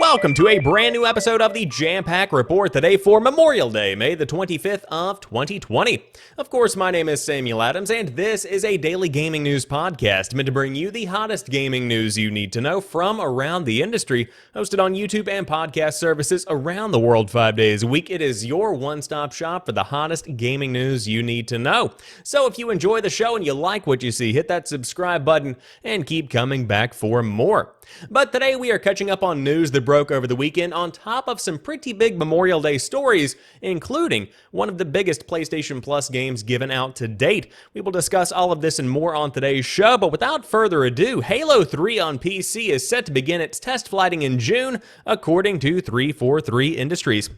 welcome to a brand new episode of the Jampack Report today for Memorial Day, May the 25th of 2020. Of course, my name is Samuel Adams, and this is a daily gaming news podcast meant to bring you the hottest gaming news you need to know from around the industry, hosted on YouTube and podcast services around the world 5 days a week. It is your one-stop shop for the hottest gaming news you need to know. So if you enjoy the show and you like what you see, hit that subscribe button and keep coming back for more. But today we are catching up on news that broke over the weekend on top of some pretty big Memorial Day stories, including one of the biggest PlayStation Plus games given out to date. We will discuss all of this and more on today's show, but without further ado, Halo 3 on PC is set to begin its test flighting in June, according to 343 Industries.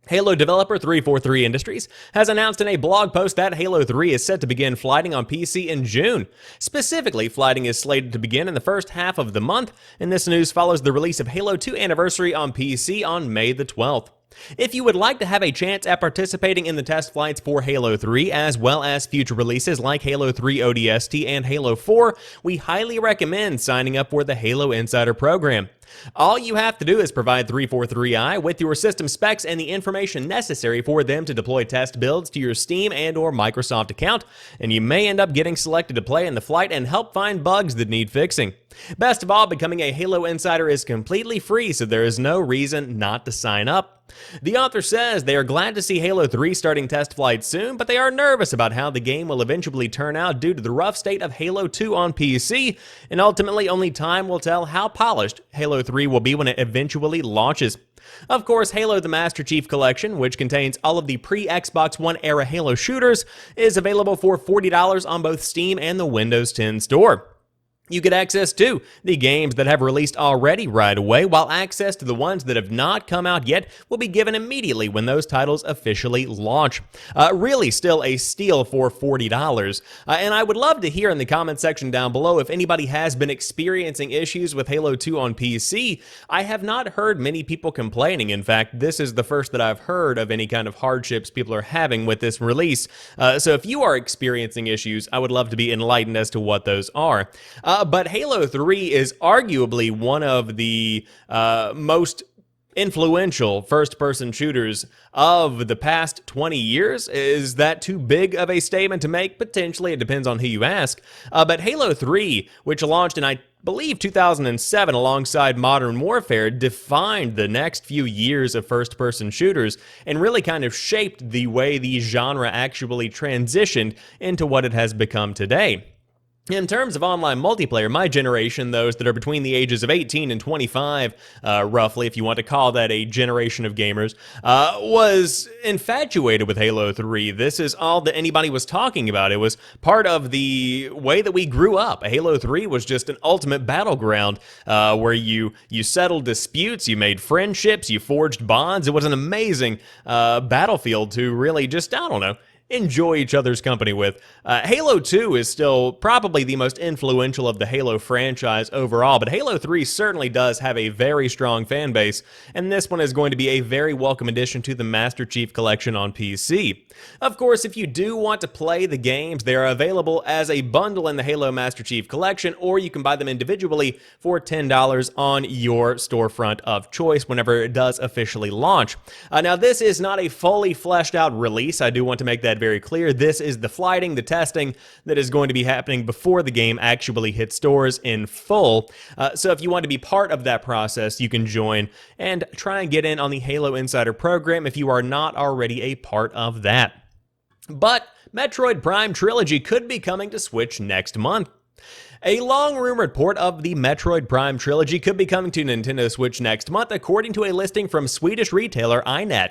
Halo developer 343 Industries has announced in a blog post that Halo 3 is set to begin flighting on PC in June. Specifically, flighting is slated to begin in the first half of the month, and this news follows the release of Halo 2 Anniversary on PC on May the 12th. If you would like to have a chance at participating in the test flights for Halo 3, as well as future releases like Halo 3 ODST and Halo 4, we highly recommend signing up for the Halo Insider program. All you have to do is provide 343i with your system specs and the information necessary for them to deploy test builds to your Steam and or Microsoft account, and you may end up getting selected to play in the flight and help find bugs that need fixing. Best of all, becoming a Halo Insider is completely free, so there is no reason not to sign up. The author says they are glad to see Halo 3 starting test flights soon, but they are nervous about how the game will eventually turn out due to the rough state of Halo 2 on PC, and ultimately only time will tell how polished Halo 3 will be when it eventually launches. Of course, Halo the Master Chief Collection, which contains all of the pre-Xbox One era Halo shooters, is available for $40 on both Steam and the Windows 10 store. You get access to the games that have released already right away, while access to the ones that have not come out yet will be given immediately when those titles officially launch. Really still a steal for $40. And I would love to hear in the comment section down below if anybody has been experiencing issues with Halo 2 on PC. I have not heard many people complaining. In fact, this is the first that I've heard of any kind of hardships people are having with this release. So if you are experiencing issues, I would love to be enlightened as to what those are. But Halo 3 is arguably one of the most influential first-person shooters of the past 20 years. Is that too big of a statement to make? Potentially, it depends on who you ask. But Halo 3, which launched in, I believe, 2007 alongside Modern Warfare, defined the next few years of first-person shooters and really kind of shaped the way the genre actually transitioned into what it has become today. In terms of online multiplayer, my generation, those that are between the ages of 18 and 25, roughly, if you want to call that a generation of gamers, was infatuated with Halo 3. This is all that anybody was talking about. It was part of the way that we grew up. Halo 3 was just an ultimate battleground where you settled disputes, you made friendships, you forged bonds. It was an amazing battlefield to really just, I don't know, enjoy each other's company with. Halo 2 is still probably the most influential of the Halo franchise overall, but Halo 3 certainly does have a very strong fan base, and this one is going to be a very welcome addition to the Master Chief Collection on PC. Of course, if you do want to play the games, they are available as a bundle in the Halo Master Chief Collection, or you can buy them individually for $10 on your storefront of choice whenever it does officially launch. Now, this is not a fully fleshed out release. I do want to make that very clear. This is the flighting, the testing that is going to be happening before the game actually hits stores in full. So if you want to be part of that process, you can join and try and get in on the Halo Insider program if you are not already a part of that. But Metroid Prime Trilogy could be coming to Switch next month. A long-rumored port of the Metroid Prime Trilogy could be coming to Nintendo Switch next month, according to a listing from Swedish retailer iNet.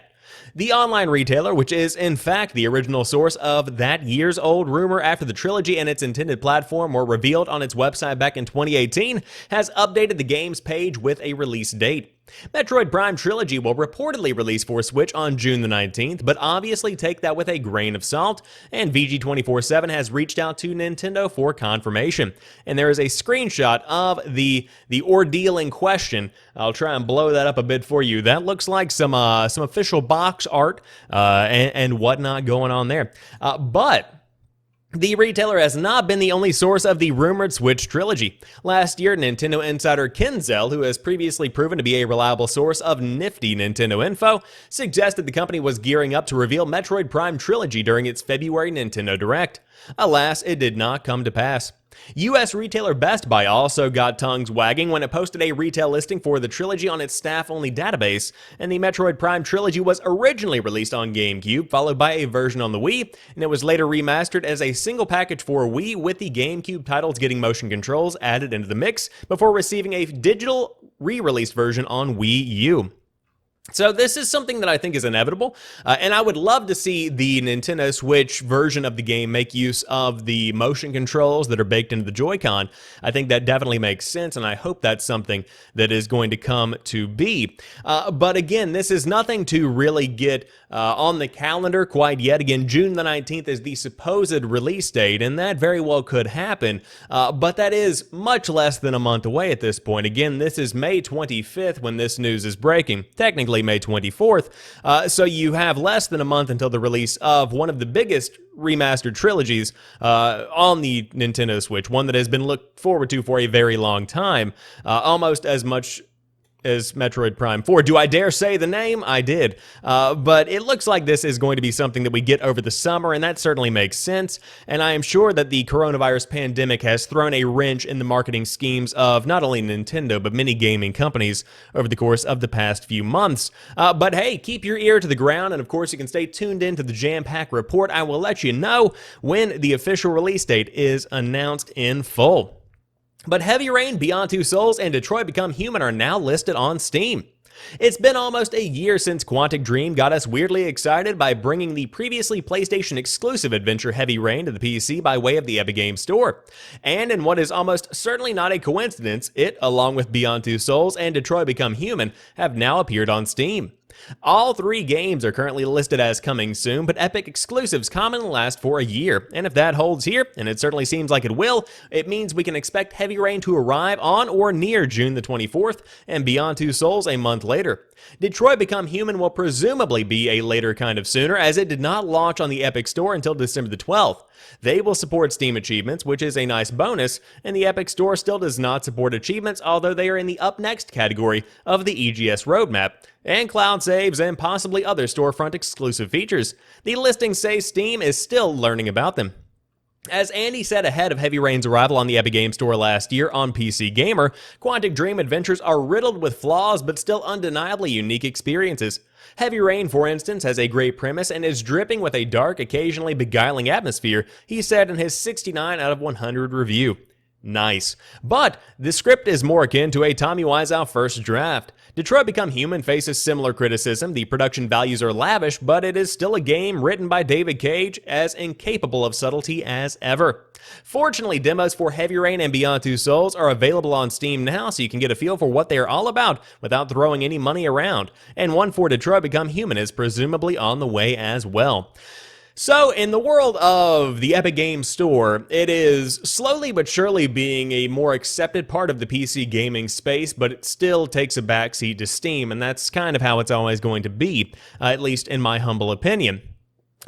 The online retailer, which is in fact the original source of that years-old rumor after the trilogy and its intended platform were revealed on its website back in 2018, has updated the game's page with a release date. Metroid Prime Trilogy will reportedly release for Switch on June the 19th, but obviously take that with a grain of salt, and VG247 has reached out to Nintendo for confirmation. And there is a screenshot of the ordeal in question. I'll try and blow that up a bit for you. That looks like some official box art and whatnot going on there. But The retailer has not been the only source of the rumored Switch trilogy. Last year, Nintendo insider Kinzel, who has previously proven to be a reliable source of nifty Nintendo info, suggested the company was gearing up to reveal Metroid Prime Trilogy during its February Nintendo Direct. Alas, it did not come to pass. US retailer Best Buy also got tongues wagging when it posted a retail listing for the trilogy on its staff-only database, and the Metroid Prime Trilogy was originally released on GameCube, followed by a version on the Wii, and it was later remastered as a single package for Wii, with the GameCube titles getting motion controls added into the mix before receiving a digital re-released version on Wii U. So this is something that I think is inevitable, and I would love to see the Nintendo Switch version of the game make use of the motion controls that are baked into the Joy-Con. I think that definitely makes sense, and I hope that's something that is going to come to be. But again, this is nothing to really get on the calendar quite yet. Again, June the 19th is the supposed release date, and that very well could happen, but that is much less than a month away at this point. Again, this is May 25th when this news is breaking. Technically May 24th, so you have less than a month until the release of one of the biggest remastered trilogies on the Nintendo Switch, one that has been looked forward to for a very long time, almost as much as Metroid Prime 4. Do I dare say the name? I did. But it looks like this is going to be something that we get over the summer, and that certainly makes sense. And I am sure that the coronavirus pandemic has thrown a wrench in the marketing schemes of not only Nintendo, but many gaming companies over the course of the past few months. But hey, keep your ear to the ground, and of course you can stay tuned in to the Jampack report. I will let you know when the official release date is announced in full. But Heavy Rain, Beyond Two Souls, and Detroit Become Human are now listed on Steam. It's been almost a year since Quantic Dream got us weirdly excited by bringing the previously PlayStation exclusive adventure Heavy Rain to the PC by way of the Epic Games Store. And in what is almost certainly not a coincidence, it, along with Beyond Two Souls and Detroit Become Human, have now appeared on Steam. All three games are currently listed as coming soon, but Epic exclusives commonly last for a year, and if that holds here, and it certainly seems like it will, it means we can expect Heavy Rain to arrive on or near June the 24th, and Beyond Two Souls a month later. Detroit Become Human will presumably be a later kind of sooner, as it did not launch on the Epic Store until December the 12th. They will support Steam achievements, which is a nice bonus, and the Epic Store still does not support achievements, although they are in the up next category of the EGS roadmap, and cloud saves and possibly other storefront exclusive features. The listings say Steam is still learning about them. As Andy said ahead of Heavy Rain's arrival on the Epic Games Store last year on PC Gamer, Quantic Dream adventures are riddled with flaws but still undeniably unique experiences. Heavy Rain, for instance, has a great premise and is dripping with a dark, occasionally beguiling atmosphere, he said in his 69 out of 100 review. Nice. But the script is more akin to a Tommy Wiseau first draft. Detroit Become Human faces similar criticism. The production values are lavish, but it is still a game written by David Cage, as incapable of subtlety as ever. Fortunately, demos for Heavy Rain and Beyond Two Souls are available on Steam now, so you can get a feel for what they are all about without throwing any money around. And one for Detroit Become Human is presumably on the way as well. So, in the world of the Epic Games Store, it is slowly but surely being a more accepted part of the PC gaming space, but it still takes a backseat to Steam, and that's kind of how it's always going to be, at least in my humble opinion.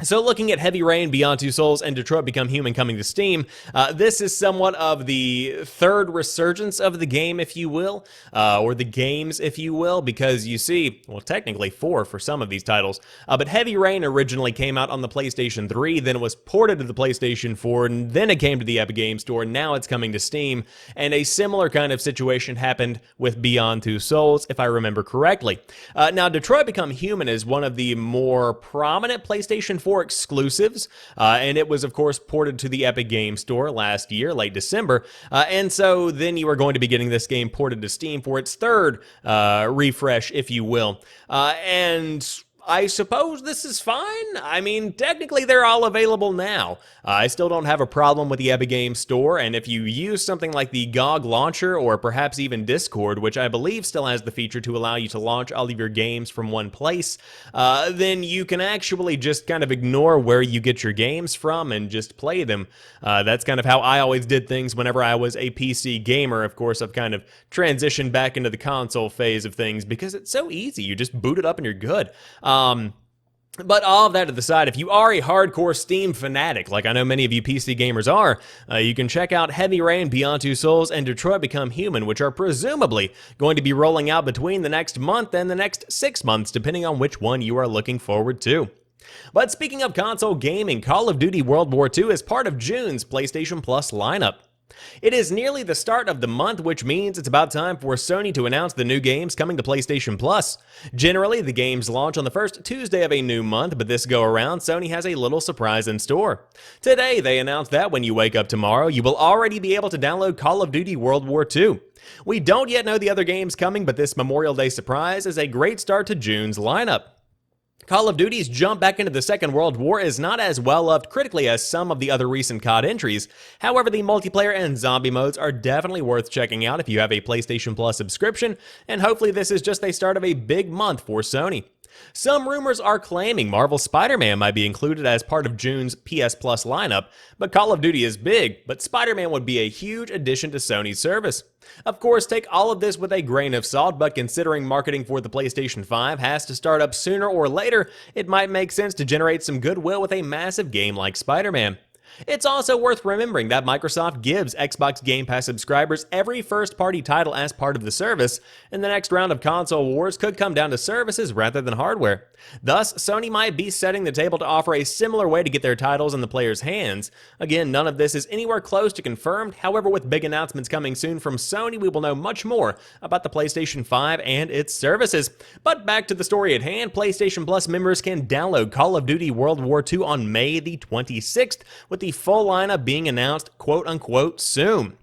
So looking at Heavy Rain, Beyond Two Souls, and Detroit Become Human coming to Steam, this is somewhat of the third resurgence of the game, if you will, or the games, if you will, because you see, well, technically four for some of these titles, but Heavy Rain originally came out on the PlayStation 3, then it was ported to the PlayStation 4, and then it came to the Epic Games Store, and now it's coming to Steam, and a similar kind of situation happened with Beyond Two Souls, if I remember correctly. Now, Detroit Become Human is one of the more prominent PlayStation 4 exclusives, and it was of course ported to the Epic Games Store last year, late December, and so then you are going to be getting this game ported to Steam for its third refresh, if you will, and I suppose this is fine. I mean, technically they're all available now. I still don't have a problem with the Epic Games Store, and if you use something like the GOG launcher or perhaps even Discord, which I believe still has the feature to allow you to launch all of your games from one place, then you can actually just kind of ignore where you get your games from and just play them. That's kind of how I always did things whenever I was a PC gamer. Of course, I've kind of transitioned back into the console phase of things because it's so easy. You just boot it up and you're good. But all of that to the side, if you are a hardcore Steam fanatic, like I know many of you PC gamers are, you can check out Heavy Rain, Beyond Two Souls, and Detroit Become Human, which are presumably going to be rolling out between the next month and the next 6 months, depending on which one you are looking forward to. But speaking of console gaming, Call of Duty World War II is part of June's PlayStation Plus lineup. It is nearly the start of the month, which means it's about time for Sony to announce the new games coming to PlayStation Plus. Generally, the games launch on the first Tuesday of a new month, but this go around, Sony has a little surprise in store. Today, they announced that when you wake up tomorrow, you will already be able to download Call of Duty World War II. We don't yet know the other games coming, but this Memorial Day surprise is a great start to June's lineup. Call of Duty's jump back into the Second World War is not as well loved critically as some of the other recent COD entries. However, the multiplayer and zombie modes are definitely worth checking out if you have a PlayStation Plus subscription, and hopefully this is just a start of a big month for Sony. Some rumors are claiming Marvel's Spider-Man might be included as part of June's PS Plus lineup, but Call of Duty is big, but Spider-Man would be a huge addition to Sony's service. Of course, take all of this with a grain of salt, but considering marketing for the PlayStation 5 has to start up sooner or later, it might make sense to generate some goodwill with a massive game like Spider-Man. It's also worth remembering that Microsoft gives Xbox Game Pass subscribers every first-party title as part of the service, and the next round of console wars could come down to services rather than hardware. Thus, Sony might be setting the table to offer a similar way to get their titles in the players' hands. Again, none of this is anywhere close to confirmed. However, with big announcements coming soon from Sony, we will know much more about the PlayStation 5 and its services. But back to the story at hand, PlayStation Plus members can download Call of Duty World War II on May the 26th, with the full lineup being announced quote-unquote soon.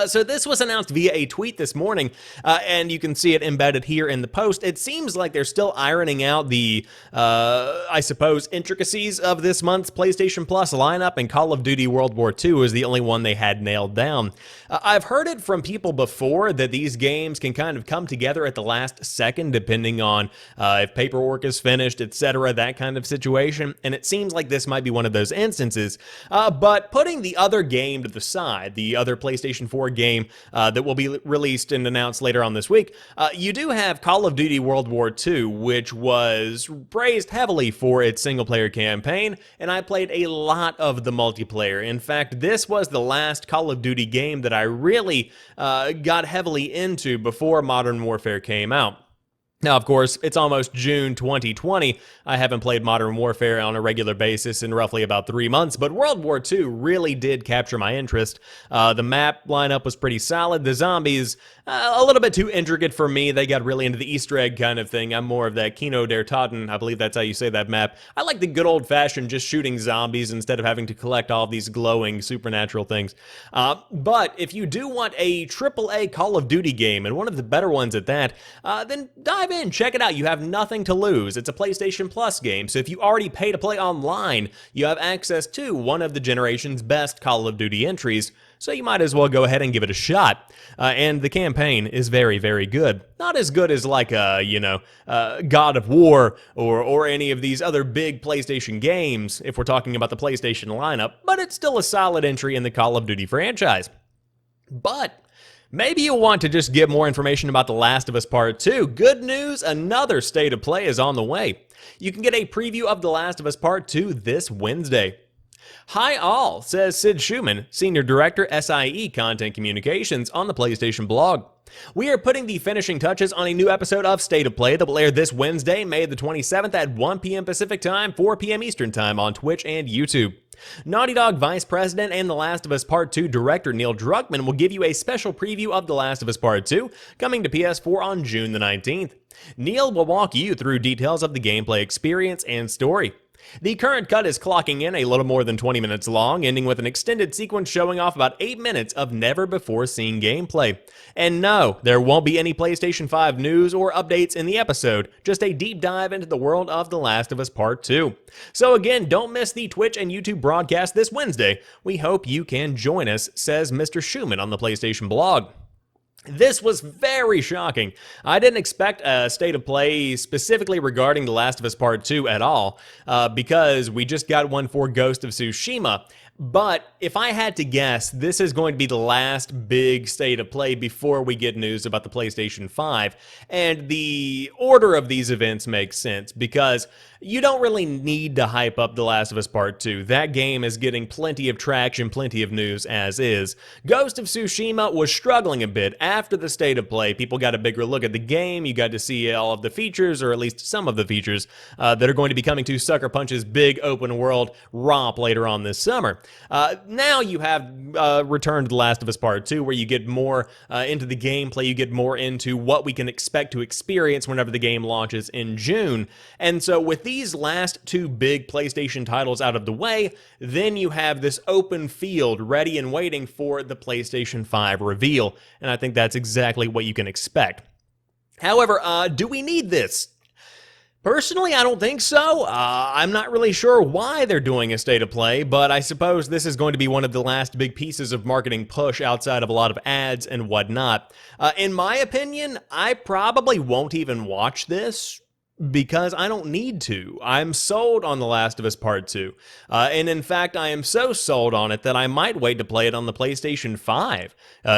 So this was announced via a tweet this morning, and you can see it embedded here in the post. It seems like they're still ironing out the, I suppose, intricacies of this month's PlayStation Plus lineup, and Call of Duty World War II is the only one they had nailed down. I've heard it from people before that these games can kind of come together at the last second, depending on if paperwork is finished, etc., that kind of situation, and it seems like this might be one of those instances. But putting the other game to the side, the other PlayStation 4 game that will be released and announced later on this week, you do have Call of Duty World War II, which was praised heavily for its single-player campaign, and I played a lot of the multiplayer. In fact, this was the last Call of Duty game that I really got heavily into before Modern Warfare came out. Now, of course, it's almost June 2020. I haven't played Modern Warfare on a regular basis in roughly about 3 months, but World War II really did capture my interest. The map lineup was pretty solid. The zombies, a little bit too intricate for me. They got really into the Easter egg kind of thing. I'm more of that Kino der Toten, I believe that's how you say that map. I like the good old-fashioned just shooting zombies instead of having to collect all these glowing supernatural things. But if you do want a AAA Call of Duty game, and one of the better ones at that, then dive in, check it out. You have nothing to lose. It's a PlayStation Plus game, so if you already pay to play online, you have access to one of the generation's best Call of Duty entries, so you might as well go ahead and give it a shot. And the campaign is very, very good. Not as good as like God of War or any of these other big PlayStation games, if we're talking about the PlayStation lineup, but it's still a solid entry in the Call of Duty franchise. But maybe you'll want to just get more information about The Last of Us Part 2. Good news, another state of play is on the way. You can get a preview of The Last of Us Part 2 this Wednesday. Hi all, says Sid Schumann, Senior Director, SIE Content Communications on the PlayStation blog. We are putting the finishing touches on a new episode of State of Play that will air this Wednesday, May the 27th at 1 p.m. Pacific Time, 4 p.m. Eastern Time on Twitch and YouTube. Naughty Dog Vice President and The Last of Us Part 2 director Neil Druckmann will give you a special preview of The Last of Us Part 2, coming to PS4 on June the 19th. Neil will walk you through details of the gameplay experience and story. The current cut is clocking in a little more than 20 minutes long, ending with an extended sequence showing off about 8 minutes of never-before-seen gameplay. And no, there won't be any PlayStation 5 news or updates in the episode, just a deep dive into the world of The Last of Us Part 2. So again, don't miss the Twitch and YouTube broadcast this Wednesday. We hope you can join us, says Mr. Schumann on the PlayStation blog. This was very shocking. I didn't expect a state of play specifically regarding The Last of Us Part 2 at all, because we just got one for Ghost of Tsushima. But if I had to guess, this is going to be the last big state of play before we get news about the PlayStation 5. And the order of these events makes sense because you don't really need to hype up The Last of Us Part 2. That game is getting plenty of traction, plenty of news as is. Ghost of Tsushima was struggling a bit after the state of play. People got a bigger look at the game. You got to see all of the features, or at least some of the features, that are going to be coming to Sucker Punch's big open world romp later on this summer. Now you have returned to The Last of Us Part 2, where you get more into the gameplay, you get more into what we can expect to experience whenever the game launches in June. And so with these last two big PlayStation titles out of the way, then you have this open field ready and waiting for the PlayStation 5 reveal, and I think that's exactly what you can expect. However, do we need this? Personally, I don't think so. I'm not really sure why they're doing a state of play, but I suppose this is going to be one of the last big pieces of marketing push outside of a lot of ads and whatnot. In my opinion, I probably won't even watch this because I don't need to. I'm sold on The Last of Us Part 2. And in fact, I am so sold on it that I might wait to play it on the PlayStation 5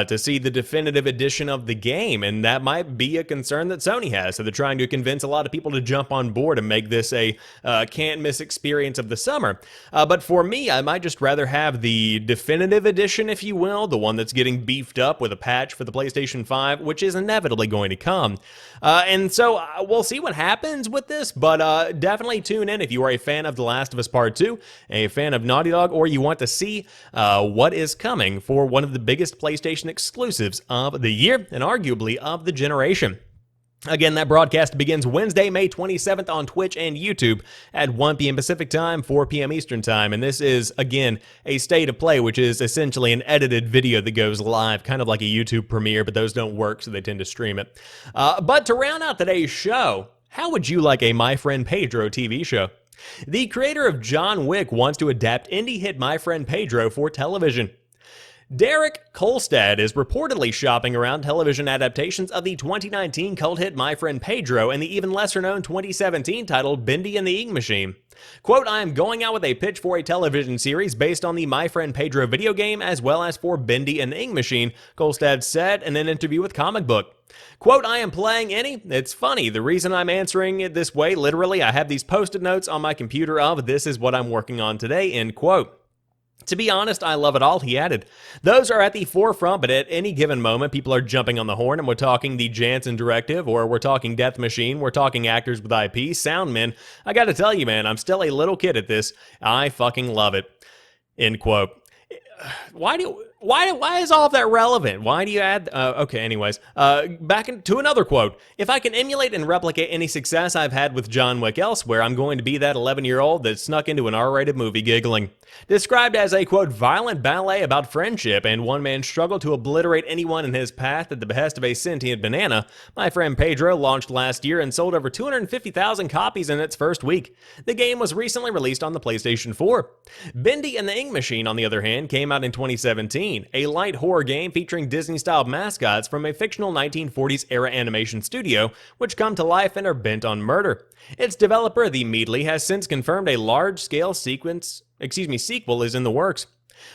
to see the definitive edition of the game. And that might be a concern that Sony has. So they're trying to convince a lot of people to jump on board and make this a can't-miss experience of the summer. But for me, I might just rather have the definitive edition, if you will, the one that's getting beefed up with a patch for the PlayStation 5, which is inevitably going to come. And so we'll see what happens with this, but definitely tune in if you are a fan of The Last of Us Part 2, a fan of Naughty Dog, or you want to see what is coming for one of the biggest PlayStation exclusives of the year, and arguably of the generation. Again, that broadcast begins Wednesday, May 27th on Twitch and YouTube at 1 p.m. Pacific Time, 4 p.m. Eastern Time. And this is, again, a state of play, which is essentially an edited video that goes live, kind of like a YouTube premiere, but those don't work, so they tend to stream it. But to round out today's show, how would you like a My Friend Pedro TV show? The creator of John Wick wants to adapt indie hit My Friend Pedro for television. Derek Kolstad is reportedly shopping around television adaptations of the 2019 cult hit My Friend Pedro and the even lesser-known 2017 title Bendy and the Ink Machine. Quote, I am going out with a pitch for a television series based on the My Friend Pedro video game as well as for Bendy and the Ink Machine, Kolstad said in an interview with Comic Book. Quote, I am playing any. It's funny. The reason I'm answering it this way, literally, I have these post-it notes on my computer of this is what I'm working on today, end quote. To be honest, I love it all, he added. Those are at the forefront, but at any given moment, people are jumping on the horn, and we're talking the Jansen Directive, or we're talking Death Machine, we're talking actors with IP, sound men. I gotta tell you, man, I'm still a little kid at this. I fucking love it. End quote. Why is all of that relevant? Why do you add... okay, anyways. Back to another quote. If I can emulate and replicate any success I've had with John Wick elsewhere, I'm going to be that 11-year-old that snuck into an R-rated movie giggling. Described as a, quote, violent ballet about friendship and one man's struggle to obliterate anyone in his path at the behest of a sentient banana, My Friend Pedro launched last year and sold over 250,000 copies in its first week. The game was recently released on the PlayStation 4. Bendy and the Ink Machine, on the other hand, came out in 2017, a light horror game featuring Disney-style mascots from a fictional 1940s-era animation studio, which come to life and are bent on murder. Its developer, The Meadly, has since confirmed a large-scale sequel is in the works.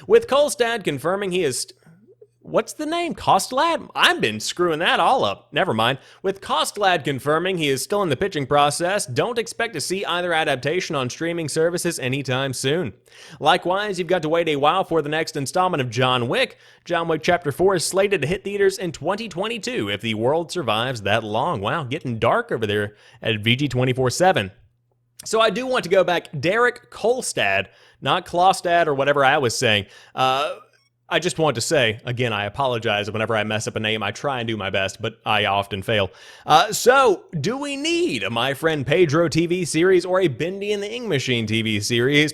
With Kolstad confirming he is... What's the name? Kostlad? I've been screwing that all up. Never mind. With Kostlad confirming he is still in the pitching process, don't expect to see either adaptation on streaming services anytime soon. Likewise, you've got to wait a while for the next installment of John Wick. John Wick Chapter 4 is slated to hit theaters in 2022 if the world survives that long. Wow, getting dark over there at VG247. So I do want to go back. Derek Kolstad, not Klostad or whatever I was saying. I just want to say, again, I apologize whenever I mess up a name. I try and do my best, but I often fail. So, do we need a My Friend Pedro TV series or a Bendy and the Ink Machine TV series?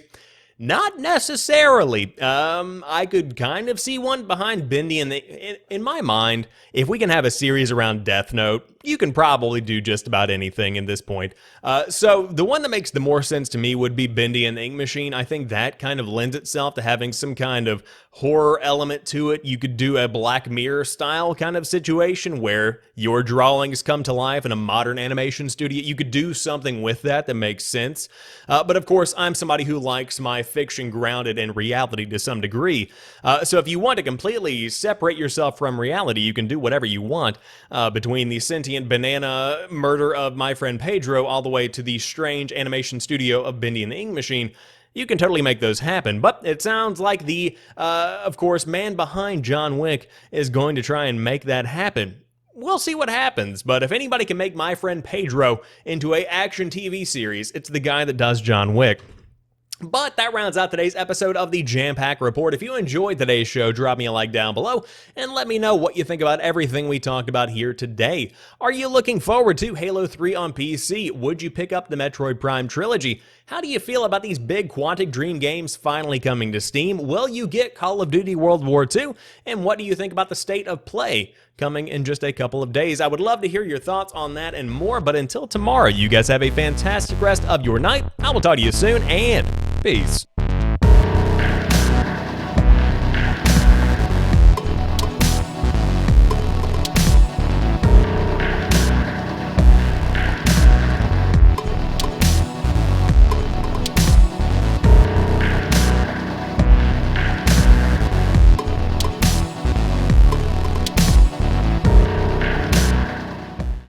Not necessarily. I could kind of see one behind Bendy and in my mind, if we can have a series around Death Note, you can probably do just about anything in this point. So the one that makes the more sense to me would be Bendy and the Ink Machine. I think that kind of lends itself to having some kind of horror element to it. You could do a Black Mirror style kind of situation where your drawings come to life in a modern animation studio. You could do something with that makes sense. But of course, I'm somebody who likes my fiction grounded in reality to some degree. So if you want to completely separate yourself from reality, you can do whatever you want, between the sentient banana murder of My Friend Pedro all the way to the strange animation studio of Bendy and the Ink Machine. You can totally make those happen, but it sounds like the, of course, man behind John Wick is going to try and make that happen. We'll see what happens, but if anybody can make My Friend Pedro into an action TV series, it's the guy that does John Wick. But that rounds out today's episode of the Jampack Report. If you enjoyed today's show, drop me a like down below and let me know what you think about everything we talked about here today. Are you looking forward to Halo 3 on PC? Would you pick up the Metroid Prime Trilogy? How do you feel about these big Quantic Dream games finally coming to Steam? Will you get Call of Duty World War II? And what do you think about the state of play coming in just a couple of days? I would love to hear your thoughts on that and more, but until tomorrow, you guys have a fantastic rest of your night. I will talk to you soon, and peace.